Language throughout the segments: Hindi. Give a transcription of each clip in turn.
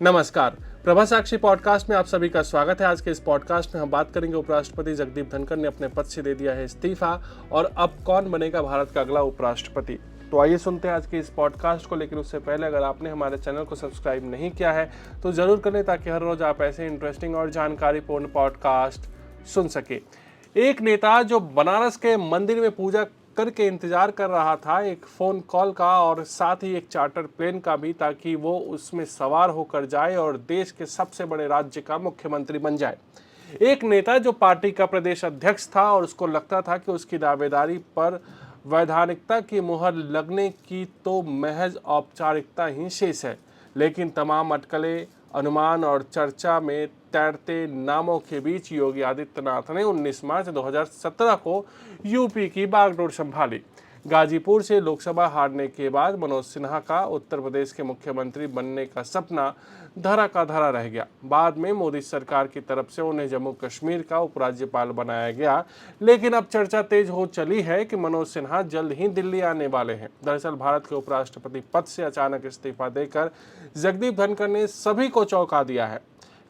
नमस्कार। प्रभा साक्षी पॉडकास्ट में आप सभी का स्वागत है। आज के इस पॉडकास्ट में हम बात करेंगे उपराष्ट्रपति जगदीप धनखड़ ने अपने पद से दे दिया है इस्तीफा और अब कौन बनेगा भारत का अगला उपराष्ट्रपति। तो आइए सुनते हैं आज के इस पॉडकास्ट को। लेकिन उससे पहले अगर आपने हमारे चैनल को सब्सक्राइब नहीं किया है तो जरूर करें, ताकि हर रोज आप ऐसे इंटरेस्टिंग और जानकारीपूर्ण पॉडकास्ट सुन सके। एक नेता जो बनारस के मंदिर में पूजा करके इंतजार कर रहा था एक फोन कॉल का और साथ ही एक चार्टर प्लेन का भी, ताकि वो उसमें सवार होकर जाए और देश के सबसे बड़े राज्य का मुख्यमंत्री बन जाए। एक नेता जो पार्टी का प्रदेश अध्यक्ष था और उसको लगता था कि उसकी दावेदारी पर वैधानिकता की मुहर लगने की तो महज औपचारिकता ही शेष है। लेकिन तमाम अटकलें, अनुमान और चर्चा में तैरते नामों के बीच योगी आदित्यनाथ ने 19 मार्च 2017 को यूपी की बागडोर संभाली। गाजीपुर से लोकसभा हारने के बाद मनोज सिन्हा का उत्तर प्रदेश के मुख्यमंत्री बनने का सपना धरा का धरा रह गया। बाद में मोदी सरकार की तरफ से उन्हें जम्मू कश्मीर का उपराज्यपाल बनाया गया। लेकिन अब चर्चा तेज हो चली है कि मनोज सिन्हा जल्द ही दिल्ली आने वाले हैं। दरअसल भारत के उपराष्ट्रपति पद से अचानक इस्तीफा देकर जगदीप धनखड़ ने सभी को चौंका दिया है।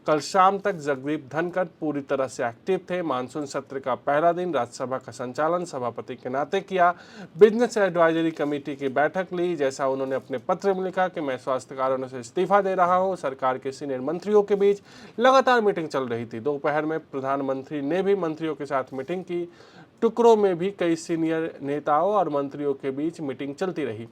कल शाम तक जगदीप धनखड़ पूरी तरह से एक्टिव थे। मानसून सत्र का पहला दिन राज्यसभा का संचालन सभापति के नाते किया। बिजनेस एडवाइजरी कमेटी की बैठक ली। जैसा उन्होंने अपने पत्र में लिखा कि मैं स्वास्थ्य कारणों से इस्तीफा दे रहा हूं। सरकार के सीनियर मंत्रियों के बीच लगातार मीटिंग चल रही थी। दोपहर में प्रधानमंत्री ने भी मंत्रियों के साथ मीटिंग की। टुकड़ों में भी कई सीनियर नेताओं और मंत्रियों के बीच मीटिंग चलती रही।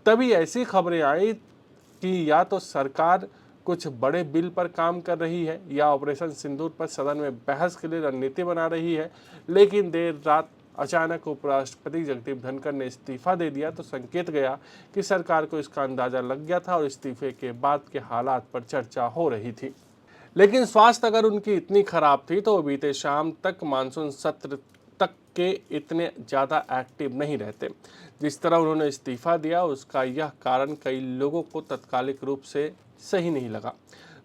तभी ऐसी खबरें आई कि या तो सरकार कुछ बड़े बिल पर काम कर रही है या ऑपरेशन सिंदूर पर सदन में बहस के लिए रणनीति बना रही है। लेकिन देर रात अचानक उपराष्ट्रपति जगदीप धनखड़ ने इस्तीफा दे दिया तो संकेत गया कि सरकार को इसका अंदाजा लग गया था और इस्तीफे के बाद के हालात पर चर्चा हो रही थी। लेकिन स्वास्थ्य अगर उनकी इतनी खराब थी तो बीते शाम तक मानसून सत्र तक के इतने ज़्यादा एक्टिव नहीं रहते। जिस तरह उन्होंने इस्तीफा दिया उसका यह कारण कई लोगों को तत्कालिक रूप से सही नहीं लगा।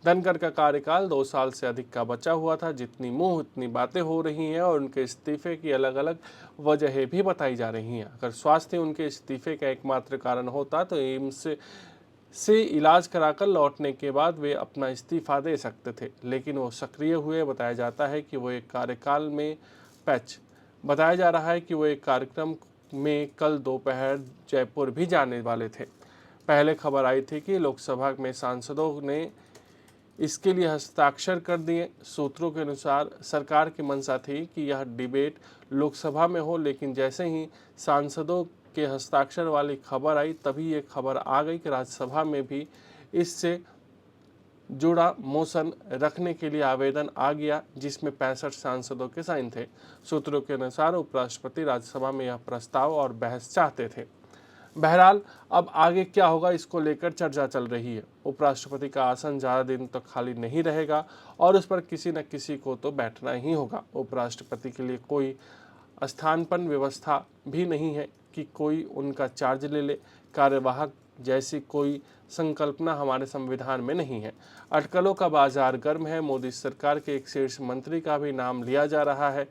धनखड़ का कार्यकाल 2 साल से अधिक का बचा हुआ था। जितनी मुंह उतनी बातें हो रही हैं और उनके इस्तीफे की अलग अलग वजहें भी बताई जा रही हैं। अगर स्वास्थ्य उनके इस्तीफे का एकमात्र कारण होता तो एम्स से इलाज कराकर लौटने के बाद वे अपना इस्तीफा दे सकते थे। लेकिन वो सक्रिय हुए। बताया जाता है कि वो एक कार्यकाल में बताया जा रहा है कि वो एक कार्यक्रम में कल दोपहर जयपुर भी जाने वाले थे। पहले खबर आई थी कि लोकसभा में सांसदों ने इसके लिए हस्ताक्षर कर दिए। सूत्रों के अनुसार सरकार की मंशा थी कि यह डिबेट लोकसभा में हो, लेकिन जैसे ही सांसदों के हस्ताक्षर वाली खबर आई तभी ये खबर आ गई कि राज्यसभा में भी इससे जुड़ा मोशन रखने के लिए आवेदन आ गया, जिसमें 65 सांसदों के साइन थे। सूत्रों के अनुसार उपराष्ट्रपति राज्यसभा में यह प्रस्ताव और बहस चाहते थे। बहरहाल अब आगे क्या होगा इसको लेकर चर्चा चल रही है। उपराष्ट्रपति का आसन ज़्यादा दिन तक खाली नहीं रहेगा और उस पर किसी न किसी को तो बैठना ही होगा। उपराष्ट्रपति के लिए कोई स्थानापन्न व्यवस्था भी नहीं है कि कोई उनका चार्ज ले ले। कार्यवाहक जैसी कोई संकल्पना हमारे संविधान में नहीं है। अटकलों का बाजार गर्म है। मोदी सरकार के एक शीर्ष मंत्री का भी नाम लिया जा रहा है।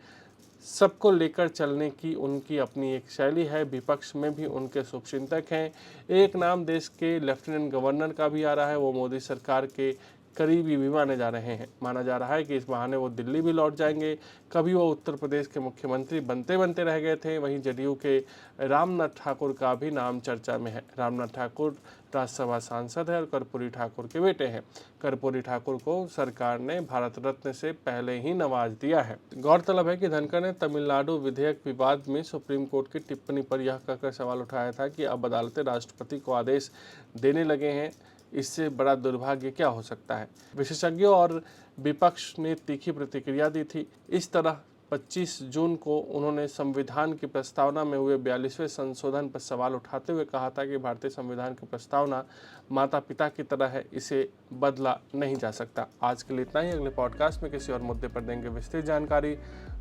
सबको लेकर चलने की उनकी अपनी एक शैली है। विपक्ष में भी उनके शुभचिंतक हैं। एक नाम देश के लेफ्टिनेंट गवर्नर का भी आ रहा है। वो मोदी सरकार के करीबी भी माने जा रहे हैं। माना जा रहा है कि इस बहाने वो दिल्ली भी लौट जाएंगे। कभी वो उत्तर प्रदेश के मुख्यमंत्री बनते बनते रह गए थे। वहीं जदयू के रामनाथ ठाकुर का भी नाम चर्चा में है। रामनाथ ठाकुर राज्यसभा सांसद है और कर्पूरी ठाकुर के बेटे हैं। कर्पूरी ठाकुर को सरकार ने भारत रत्न से पहले ही नवाज दिया है। गौरतलब है कि धनखड़ ने तमिलनाडु विधेयक विवाद में सुप्रीम कोर्ट की टिप्पणी पर यह कहकर सवाल उठाया था कि अब अदालतें राष्ट्रपति को आदेश देने लगे हैं। इससे बड़ा दुर्भाग्य क्या हो सकता है। विशेषज्ञों और विपक्ष ने तीखी प्रतिक्रिया दी थी। इस तरह 25 जून को उन्होंने संविधान की प्रस्तावना में हुए 42वें संशोधन पर सवाल उठाते हुए कहा था कि भारतीय संविधान की प्रस्तावना माता पिता की तरह है, इसे बदला नहीं जा सकता। आज के लिए इतना ही। अगले पॉडकास्ट में किसी और मुद्दे पर देंगे विस्तृत जानकारी।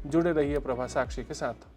जुड़े रहिए प्रभा साक्षी के साथ।